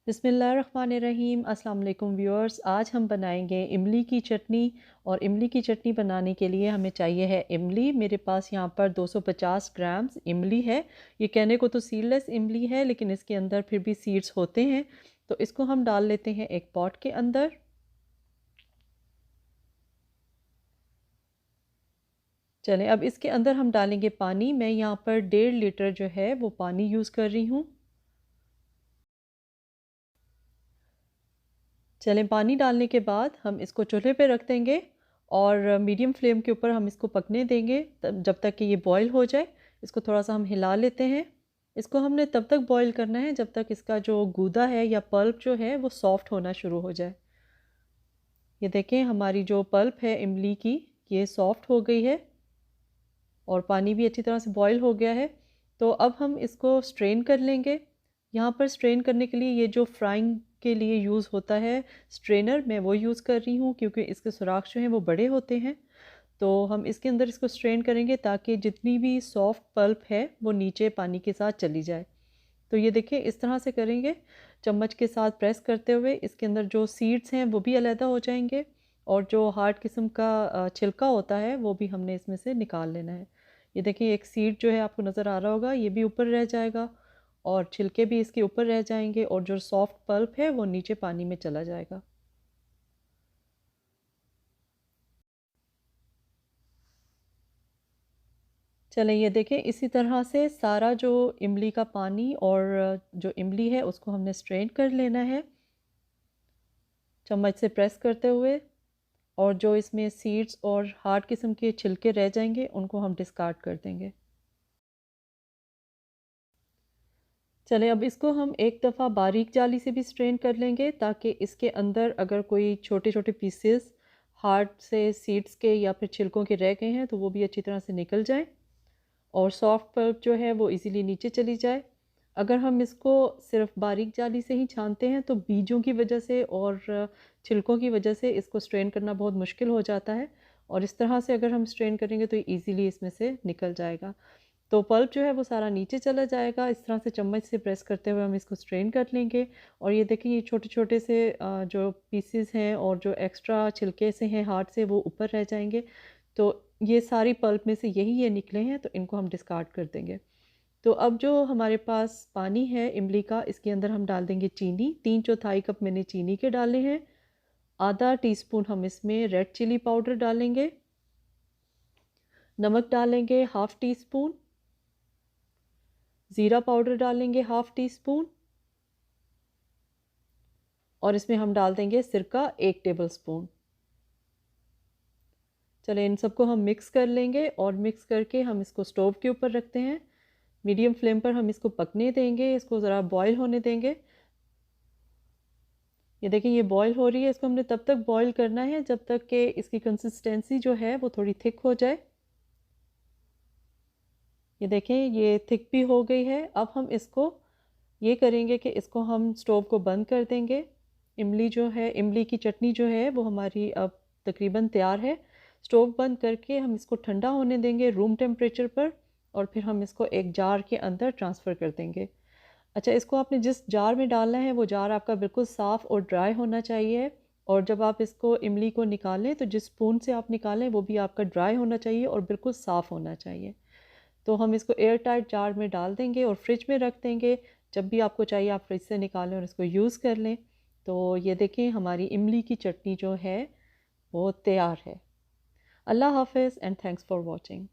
बिस्मिल्लाहिर्रहमानिर्रहीम। अस्सलाम वालेकुम व्यूअर्स। आज हम बनाएंगे इमली की चटनी। और इमली की चटनी बनाने के लिए हमें चाहिए है इमली। मेरे पास यहाँ पर 250 ग्राम इमली है। ये कहने को तो सीडलेस इमली है, लेकिन इसके अंदर फिर भी सीड्स होते हैं। तो इसको हम डाल लेते हैं एक पॉट के अंदर। चलें, अब इसके अंदर हम डालेंगे पानी। मैं यहाँ पर 1.5 लीटर जो है वो पानी यूज़ कर रही हूँ। चलें, पानी डालने के बाद हम इसको चूल्हे पे रख देंगे और मीडियम फ्लेम के ऊपर हम इसको पकने देंगे तब जब तक कि ये बॉईल हो जाए। इसको थोड़ा सा हम हिला लेते हैं। इसको हमने तब तक बॉईल करना है जब तक इसका जो गूदा है या पल्प जो है वो सॉफ्ट होना शुरू हो जाए। ये देखें, हमारी जो पल्प है इमली की, ये सॉफ्ट हो गई है और पानी भी अच्छी तरह से बॉईल हो गया है। तो अब हम इसको स्ट्रेन कर लेंगे। यहाँ पर स्ट्रेन करने के लिए ये जो फ्राइंग के लिए यूज़ होता है स्ट्रेनर, मैं वो यूज़ कर रही हूँ क्योंकि इसके सुराख जो हैं वो बड़े होते हैं। तो हम इसके अंदर इसको स्ट्रेन करेंगे ताकि जितनी भी सॉफ्ट पल्प है वो नीचे पानी के साथ चली जाए। तो ये देखिए, इस तरह से करेंगे, चम्मच के साथ प्रेस करते हुए इसके अंदर जो सीड्स हैं वो भी अलहदा हो जाएंगे और जो हार्ड किस्म का छिलका होता है वो भी हमने इसमें से निकाल लेना है। ये देखिए, एक सीड जो है आपको नज़र आ रहा होगा, ये भी ऊपर रह जाएगा और छिलके भी इसके ऊपर रह जाएंगे और जो सॉफ्ट पल्प है वो नीचे पानी में चला जाएगा। चलें, ये देखें, इसी तरह से सारा जो इमली का पानी और जो इमली है उसको हमने स्ट्रेन कर लेना है चम्मच से प्रेस करते हुए। और जो इसमें सीड्स और हार्ड किस्म के छिलके रह जाएंगे उनको हम डिस्कार्ड कर देंगे। चलें, अब इसको हम एक दफ़ा बारीक जाली से भी स्ट्रेन कर लेंगे ताकि इसके अंदर अगर कोई छोटे छोटे पीसेस हार्ड से सीड्स के या फिर छिलकों के रह गए हैं तो वो भी अच्छी तरह से निकल जाएं और सॉफ्ट पल्प जो है वो इजीली नीचे चली जाए। अगर हम इसको सिर्फ बारीक जाली से ही छानते हैं तो बीजों की वजह से और छिलकों की वजह से इसको स्ट्रेन करना बहुत मुश्किल हो जाता है। और इस तरह से अगर हम स्ट्रेन करेंगे तो ईज़िली इसमें से निकल जाएगा। तो पल्प जो है वो सारा नीचे चला जाएगा। इस तरह से चम्मच से प्रेस करते हुए हम इसको स्ट्रेन कर लेंगे। और ये देखिए, ये छोटे छोटे से जो पीसेस हैं और जो एक्स्ट्रा छिलके से हैं हार्ड से, वो ऊपर रह जाएंगे। तो ये सारी पल्प में से यही ये निकले हैं, तो इनको हम डिस्कार्ड कर देंगे। तो अब जो हमारे पास पानी है इमली का, इसके अंदर हम डाल देंगे चीनी। 3/4 कप मैंने चीनी के डाले हैं। आधा टीस्पून हम इसमें रेड चिली पाउडर डालेंगे। नमक डालेंगे हाफ़ टी स्पून। ज़ीरा पाउडर डालेंगे हाफ़ टी स्पून। और इसमें हम डाल देंगे सिरका 1 टेबल स्पून। चलें, इन सबको हम मिक्स कर लेंगे और मिक्स करके हम इसको स्टोव के ऊपर रखते हैं। मीडियम फ्लेम पर हम इसको पकने देंगे, इसको ज़रा बॉईल होने देंगे। ये देखिए, ये बॉईल हो रही है। इसको हमने तब तक बॉईल करना है जब तक कि इसकी कंसिस्टेंसी जो है वो थोड़ी थिक हो जाए। ये देखें, ये थिक भी हो गई है। अब हम इसको ये करेंगे कि इसको हम स्टोव को बंद कर देंगे। इमली जो है, इमली की चटनी जो है वो हमारी अब तकरीबन तैयार है। स्टोव बंद करके हम इसको ठंडा होने देंगे रूम टेम्परेचर पर और फिर हम इसको एक जार के अंदर ट्रांसफ़र कर देंगे। अच्छा, इसको आपने जिस जार में डालना है वो जार आपका बिल्कुल साफ़ और ड्राई होना चाहिए। और जब आप इसको इमली को निकालें तो जिस स्पून से आप निकालें वो भी आपका ड्राई होना चाहिए और बिल्कुल साफ़ होना चाहिए। तो हम इसको एयर टाइट जार में डाल देंगे और फ्रिज में रख देंगे। जब भी आपको चाहिए आप फ्रिज से निकालें और इसको यूज़ कर लें। तो ये देखें, हमारी इमली की चटनी जो है वो तैयार है। अल्लाह हाफ़िज़ एंड थैंक्स फॉर वॉचिंग।